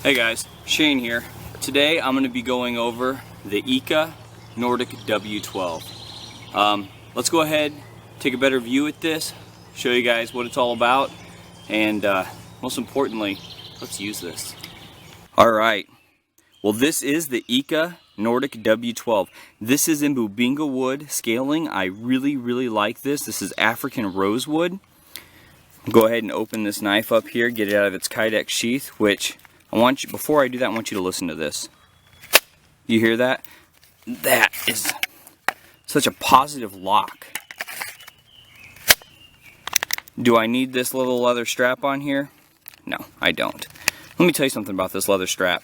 Hey guys, Shane here. Today I'm going to be going over the EKA Nordic W12. Let's go ahead, take a better view at this, show you guys what it's all about, and most importantly, let's use this. Alright, well this is the EKA Nordic W12. This is in Bubinga wood scaling. I really like this. This is African rosewood. Go ahead and open this knife up here, get it out of its Kydex sheath, which before I do that, I want you to listen to this. You hear that? That is such a positive lock. Do I need this little leather strap on here? No, I don't. Let me tell you something about this leather strap.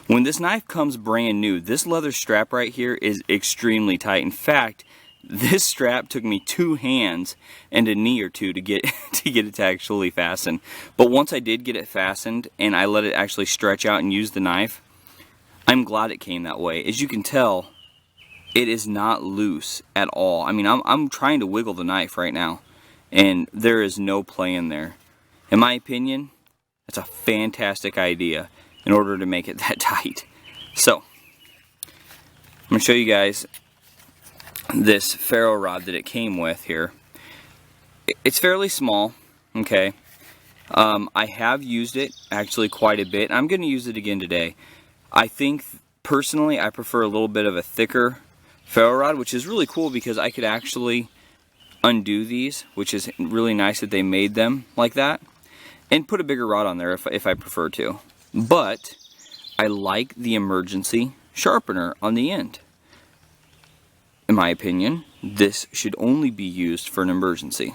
When this knife comes brand new, this leather strap right here is extremely tight. In fact, this strap took me 2 hands and a knee or two to get it to actually fasten. But once I did get it fastened and I let it actually stretch out and use the knife, I'm glad it came that way. As you can tell, it is not loose at all. I mean, I'm trying to wiggle the knife right now, and there is no play in there. In my opinion, that's a fantastic idea in order to make it that tight. So, I'm going to show you guys this ferro rod that it came with here. It's fairly small, okay. I have used it actually quite a bit. I'm going to use it again today. I think personally I prefer a little bit of a thicker ferro rod, which is really cool because I could actually undo these, which is really nice that they made them like that, and put a bigger rod on there if I prefer to. But I like the emergency sharpener on the end. In my opinion, this should only be used for an emergency.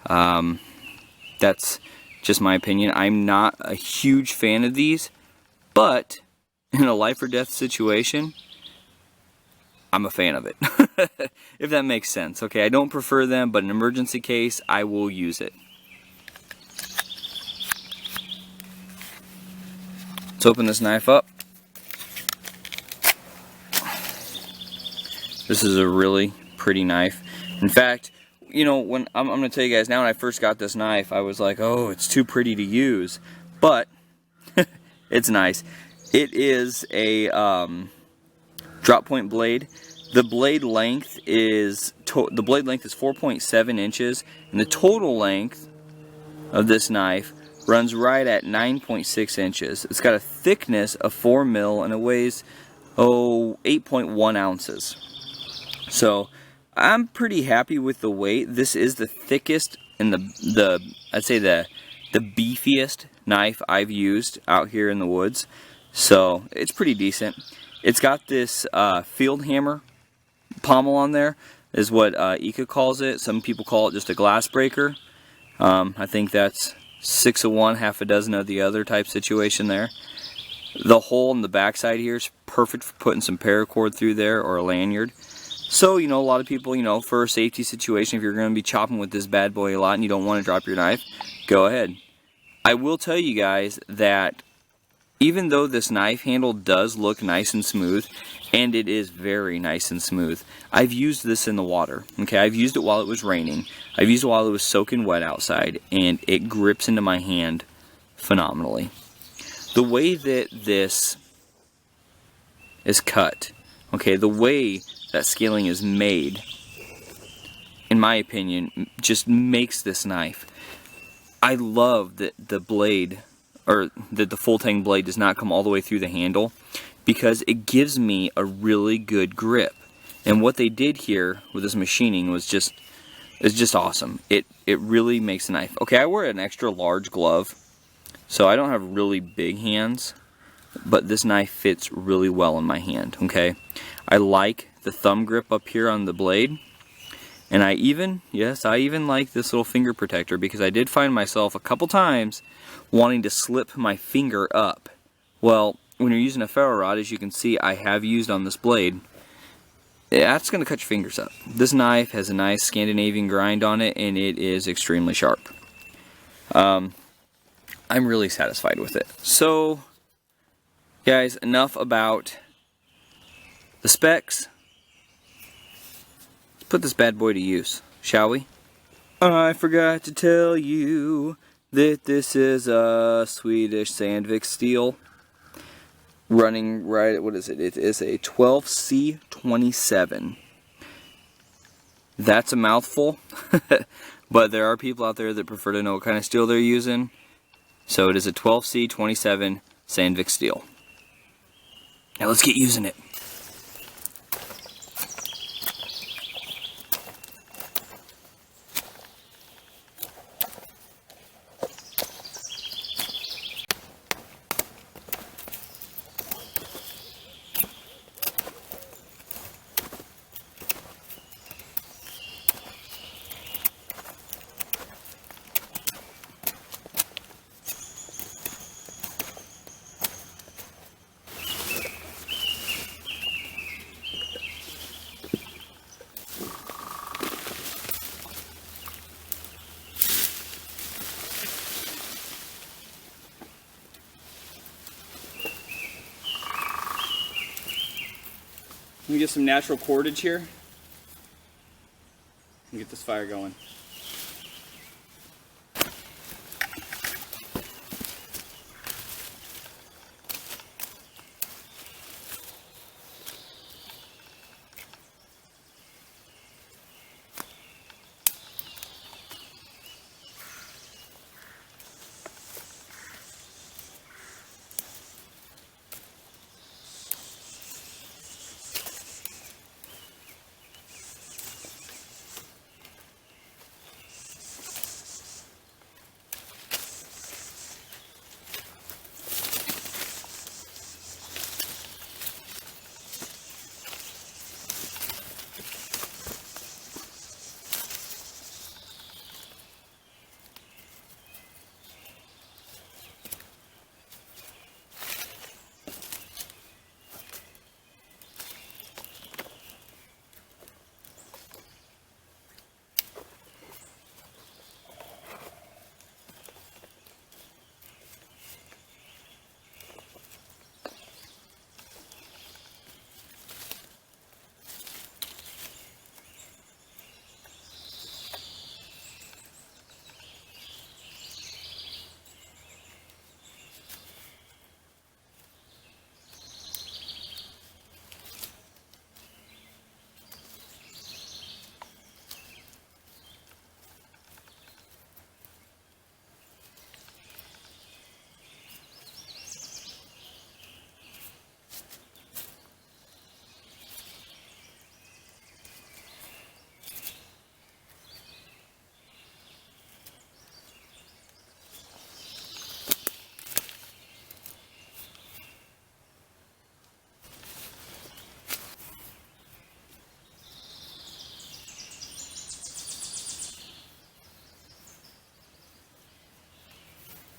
That's just my opinion. I'm not a huge fan of these, but in a life or death situation, I'm a fan of it. If that makes sense. Okay, I don't prefer them, but in an emergency case, I will use it. Let's open this knife up. This is a really pretty knife. In fact, you know, when I'm going to tell you guys now, when I first got this knife, I was like, oh, it's too pretty to use. But it's nice. It is a drop point blade. The blade length is 4.7 inches, and the total length of this knife runs right at 9.6 inches. It's got a thickness of 4 mil, and it weighs 8.1 ounces. So I'm pretty happy with the weight. This is the thickest and I'd say the beefiest knife I've used out here in the woods. So it's pretty decent. It's got this field hammer pommel on there, is what EKA calls it. Some people call it just a glass breaker. I think that's 6 of one, half a dozen of the other type situation there. The hole in the backside here is perfect for putting some paracord through there or a lanyard. So, you know, a lot of people, you know, for a safety situation, if you're going to be chopping with this bad boy a lot and you don't want to drop your knife, go ahead. I will tell you guys that even though this knife handle does look nice and smooth, and it is very nice and smooth, I've used this in the water. Okay, I've used it while it was raining. I've used it while it was soaking wet outside, and it grips into my hand phenomenally. The way that this is cut, okay, the way that scaling is made, in my opinion, just makes this knife. I love that the blade, or that the full tang blade does not come all the way through the handle, because it gives me a really good grip. And what they did here with this machining was just awesome. It really makes the knife. Okay, I wear an extra large glove, so I don't have really big hands, but this knife fits really well in my hand. Okay, I like the thumb grip up here on the blade, and I even like this little finger protector, because I did find myself a couple times wanting to slip my finger up. Well, when you're using a ferro rod, as you can see I have used on this blade, that's going to cut your fingers up. This knife has a nice Scandinavian grind on it, and it is extremely sharp. I'm really satisfied with it. So, guys, enough about the specs. Let's put this bad boy to use, shall we? I forgot to tell you that this is a Swedish Sandvik steel. running right, what is it? It is a 12C27. That's a mouthful, but there are people out there that prefer to know what kind of steel they're using. So it is a 12C27 Sandvik steel. Now let's get using it. Let me get some natural cordage here and get this fire going.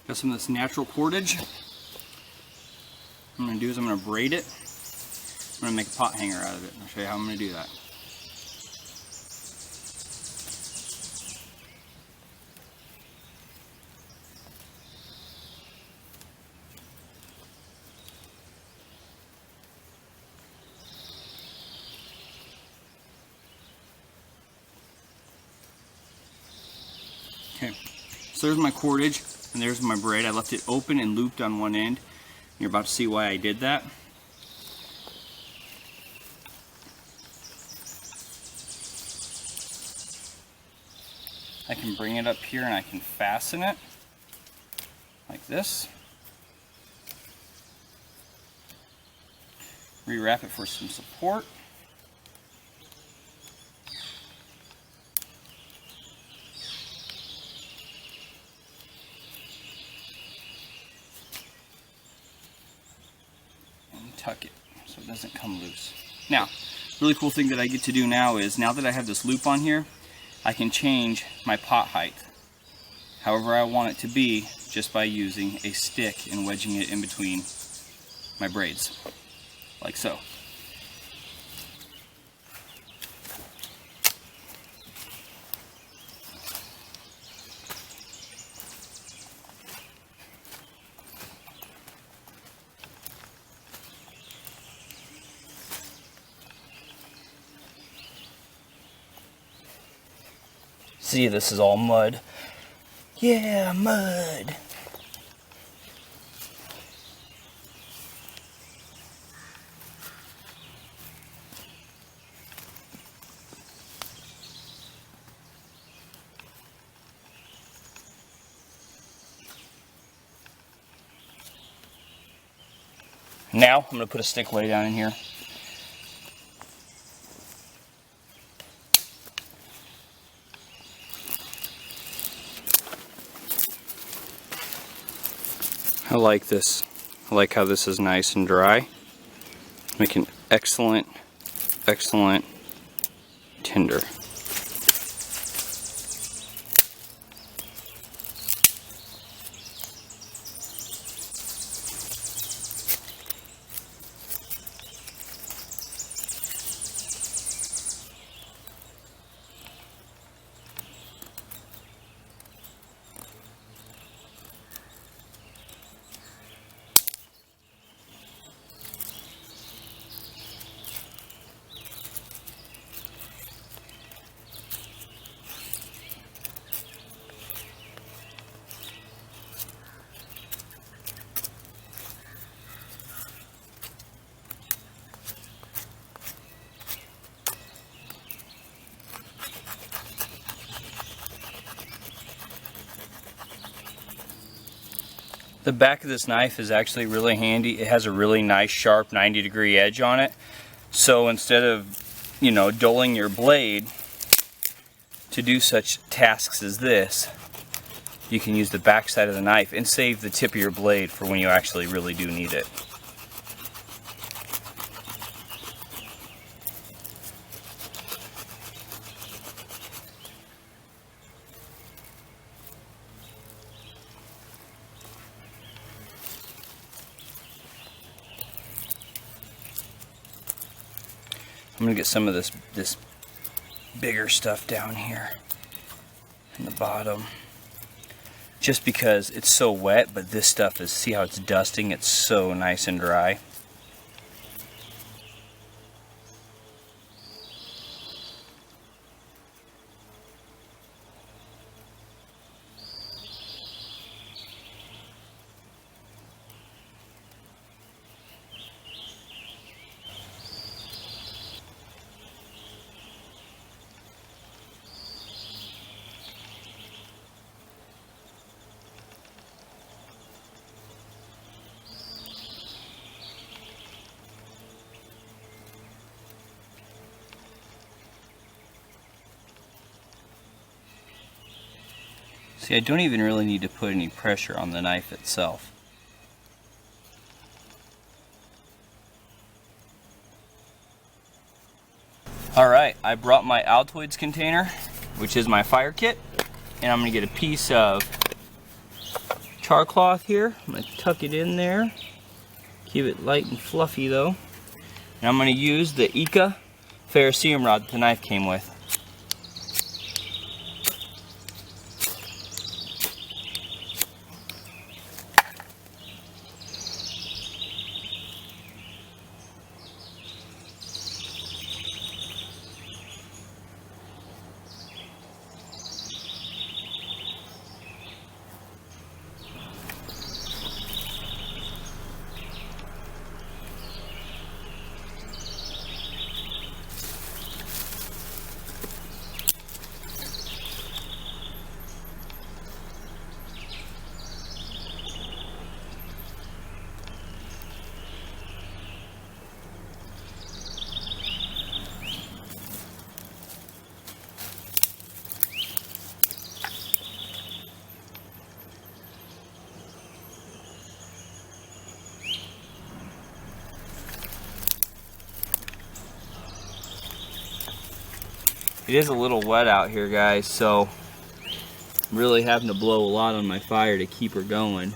Got some of this natural cordage. What I'm going to do is I'm going to braid it. I'm going to make a pot hanger out of it. I'll show you how I'm going to do that. Okay, so there's my cordage. And there's my braid. I left it open and looped on one end. You're about to see why I did that. I can bring it up here and I can fasten it like this. Rewrap it for some support. Tuck it so it doesn't come loose. Now, really cool thing that I get to do now is, now that I have this loop on here, I can change my pot height however I want it to be just by using a stick and wedging it in between my braids, like so. See, this is all mud. Yeah, mud. Now I'm going to put a stick lay down in here. I like this. I like how this is nice and dry. Making excellent, excellent tinder. The back of this knife is actually really handy. It has a really nice sharp 90-degree edge on it. So instead of, you know, dulling your blade to do such tasks as this, you can use the back side of the knife and save the tip of your blade for when you actually really do need it. I'm gonna get some of this bigger stuff down here in the bottom, just because it's so wet, but this stuff is, see how it's dusting? It's so nice and dry. See, I don't even really need to put any pressure on the knife itself. Alright, I brought my Altoids container, which is my fire kit, and I'm going to get a piece of char cloth here. I'm going to tuck it in there, keep it light and fluffy though, and I'm going to use the EKA ferrocerium rod that the knife came with. It is a little wet out here, guys, so I'm really having to blow a lot on my fire to keep her going.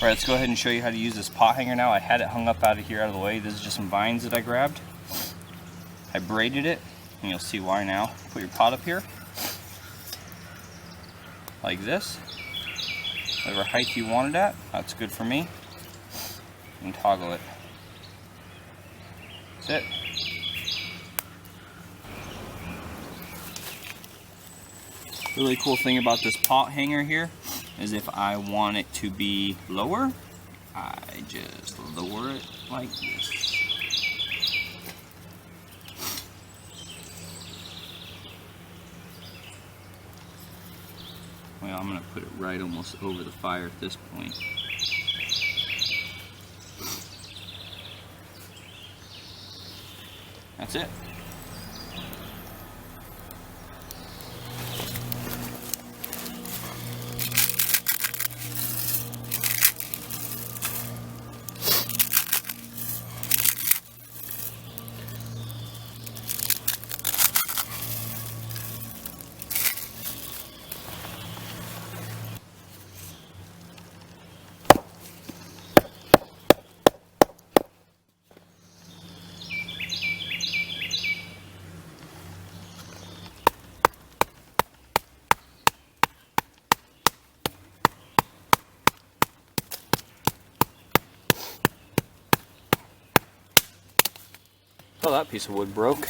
Alright, let's go ahead and show you how to use this pot hanger now. I had it hung up out of here, out of the way. This is just some vines that I grabbed. I braided it, and you'll see why now. Put your pot up here, like this. Whatever height you want it at, that's good for me. And toggle it. That's it. Really cool thing about this pot hanger here is if I want it to be lower, I just lower it like this. Well, I'm going to put it right almost over the fire at this point. That's it. Oh, that piece of wood broke.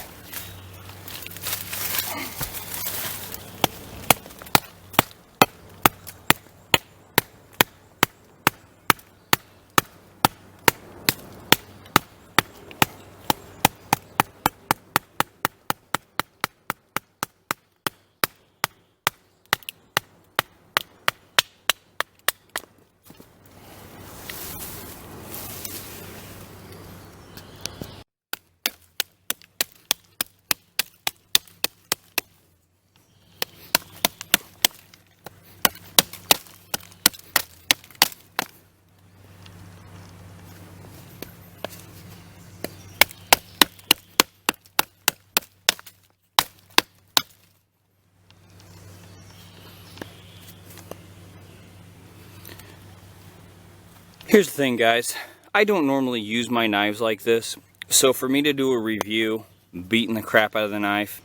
Here's the thing, guys. I don't normally use my knives like this, so for me to do a review beating the crap out of the knife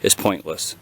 is pointless.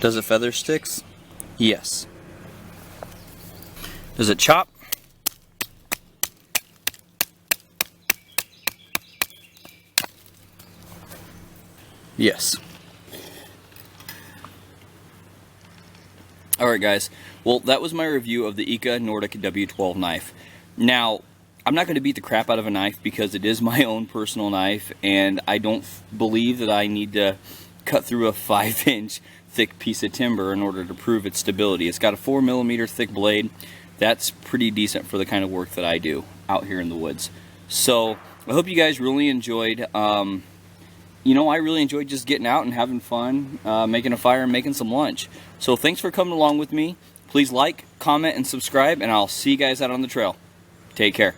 Does it feather sticks? Yes. Does it chop? Yes. Alright guys, well that was my review of the EKA Nordic W12 knife. Now, I'm not going to beat the crap out of a knife because it is my own personal knife and I don't believe that I need to cut through a 5-inch thick piece of timber in order to prove its stability. It's got a 4mm thick blade. That's pretty decent for the kind of work that I do out here in the woods. So I hope you guys really enjoyed. You know, I really enjoyed just getting out and having fun, making a fire and making some lunch. So thanks for coming along with me. Please like, comment, and subscribe, and I'll see you guys out on the trail. Take care.